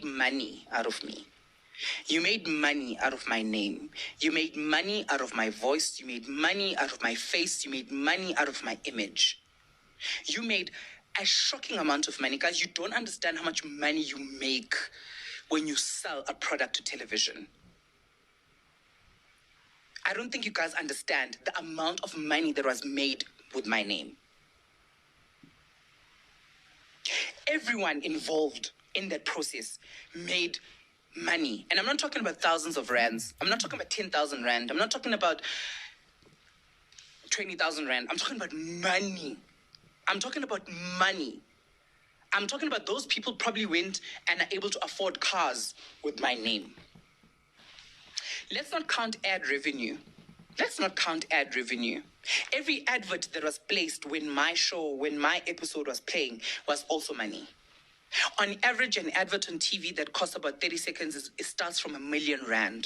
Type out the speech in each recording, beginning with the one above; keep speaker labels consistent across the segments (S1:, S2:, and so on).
S1: made money out of me. You made money out of my name. You made money out of my voice. You made money out of my face. You made money out of my image. You made a shocking amount of money. Guys, you don't understand how much money you make when you sell a product to television. I don't think you guys understand the amount of money that was made with my name. Everyone involved in that process made money. And I'm not talking about thousands of rands. I'm not talking about 10,000 rand. I'm not talking about 20,000 rand. I'm talking about money. I'm talking about money. I'm talking about those people probably went and are able to afford cars with my name. Let's not count ad revenue. Let's not count ad revenue. Every advert that was placed when my episode was playing was also money. On average, an advert on TV that costs about 30 seconds, it starts from R1 million.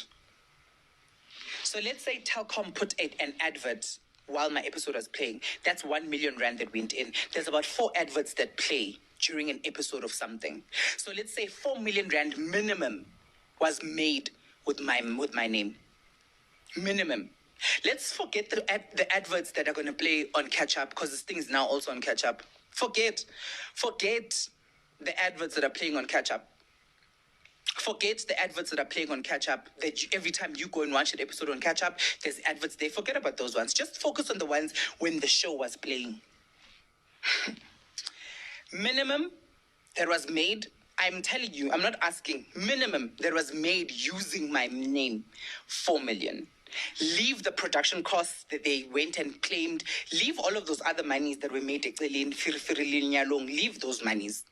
S1: So let's say Telkom put an advert while my episode was playing. That's 1 million rand that went in. There's about 4 adverts that play during an episode of something. So let's say 4 million rand minimum was made with my name. Minimum. Let's forget the adverts that are going to play on catch up, because this thing is now also on catch up. Forget the adverts that are playing on catch up. Forget the adverts that are playing on catch up, every time you go and watch an episode on catch up, there's adverts there. Forget about those ones. Just focus on the ones when the show was playing. Minimum that was made, I'm telling you, I'm not asking, minimum that was made using my name, 4 million. Leave the production costs that they went and claimed. Leave all of those other monies that were made. Leave those monies.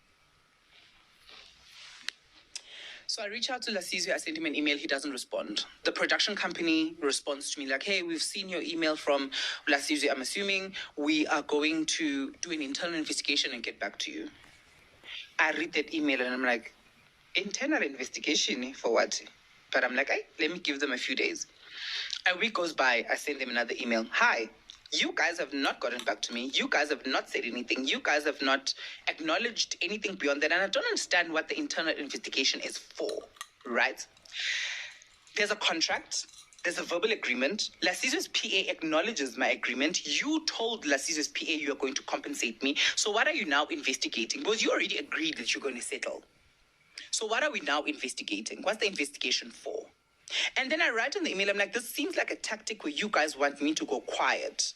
S1: So I reach out to Lasizwe, I sent him an email, he doesn't respond. The production company responds to me like, hey, we've seen your email from Lasizwe, I'm assuming we are going to do an internal investigation and get back to you. I read that email and I'm like, internal investigation for what? But I'm like, hey, let me give them a few days. A week goes by, I send them another email. Hi, you guys have not gotten back to me. You guys have not said anything. You guys have not acknowledged anything beyond that. And I don't understand what the internal investigation is for, right? There's a contract. There's a verbal agreement. Lasizwe's PA acknowledges my agreement. You told Lasizwe's PA you are going to compensate me. So what are you now investigating? Because you already agreed that you're going to settle. So what are we now investigating? What's the investigation for? And then I write in the email, I'm like, this seems like a tactic where you guys want me to go quiet.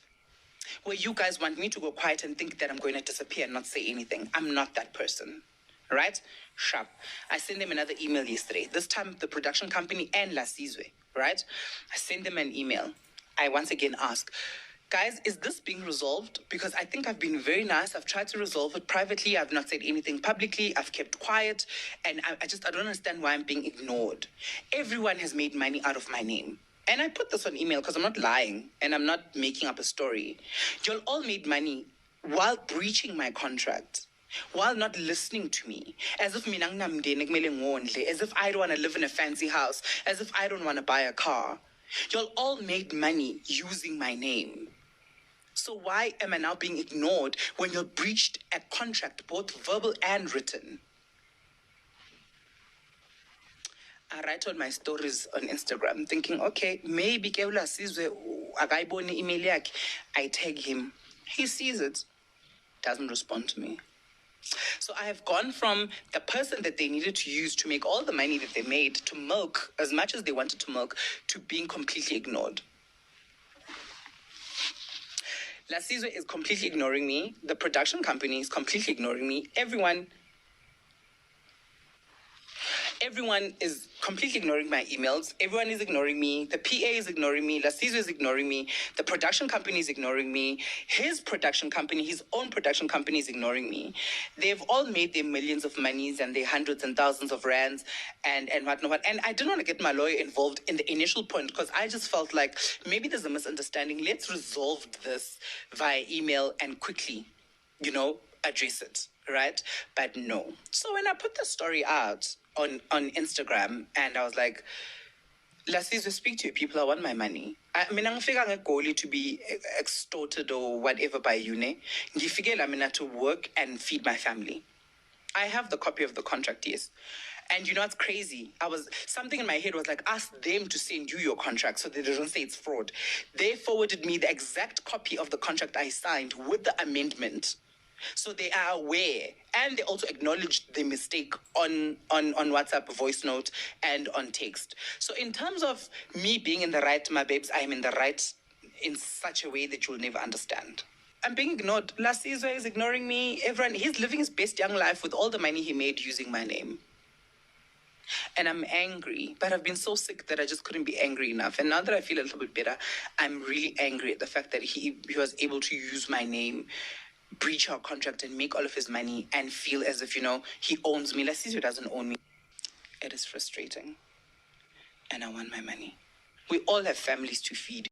S1: Where you guys want me to go quiet and think that I'm going to disappear and not say anything. I'm not that person. Right? Sharp. I sent them another email yesterday. This time, the production company and Lasizwe. Right? I sent them an email. I once again ask, guys, is this being resolved? Because I think I've been very nice. I've tried to resolve it privately. I've not said anything publicly. I've kept quiet. And I don't understand why I'm being ignored. Everyone has made money out of my name. And I put this on email because I'm not lying and I'm not making up a story. Y'all all made money while breaching my contract, while not listening to me, as if as if I don't want to live in a fancy house, as if I don't want to buy a car. Y'all all made money using my name. So why am I now being ignored when you breached a contract, both verbal and written? I write on my stories on Instagram thinking, okay, maybe Lasizwe akaibone email yakhe. I tag him. He sees it. Doesn't respond to me. So I have gone from the person that they needed to use to make all the money that they made to milk as much as they wanted to milk to being completely ignored. Lasizwe is completely ignoring me. The production company is completely ignoring me. Everyone is completely ignoring my emails. Everyone is ignoring me. The PA is ignoring me. Lasizwe is ignoring me. The production company is ignoring me. His own production company is ignoring me. They've all made their millions of monies and their hundreds and thousands of rands and whatnot. And I didn't want to get my lawyer involved in the initial point because I just felt like maybe there's a misunderstanding. Let's resolve this via email and quickly, address it, right? But no. So when I put the story out on Instagram and I was like, Lasizwe, speak to your people, I want my money. I mean, I'm figuring goal to be extorted or whatever by you, ne? I mean, to work and feed my family. I have the copy of the contract, yes. And you know what's crazy? Something in my head was like, ask them to send you your contract so that they don't say it's fraud. They forwarded me the exact copy of the contract I signed with the amendment. So they are aware, and they also acknowledged the mistake on WhatsApp voice note and on text. So in terms of me being in the right, my babes, I am in the right in such a way that you'll never understand. I'm being ignored. Lasizwe is ignoring me. Everyone, he's living his best young life with all the money he made using my name. And I'm angry, but I've been so sick that I just couldn't be angry enough. And now that I feel a little bit better, I'm really angry at the fact that he was able to use my name, breach our contract, and make all of his money and feel as if, he owns me. Lasizwe doesn't own me. It is frustrating. And I want my money. We all have families to feed.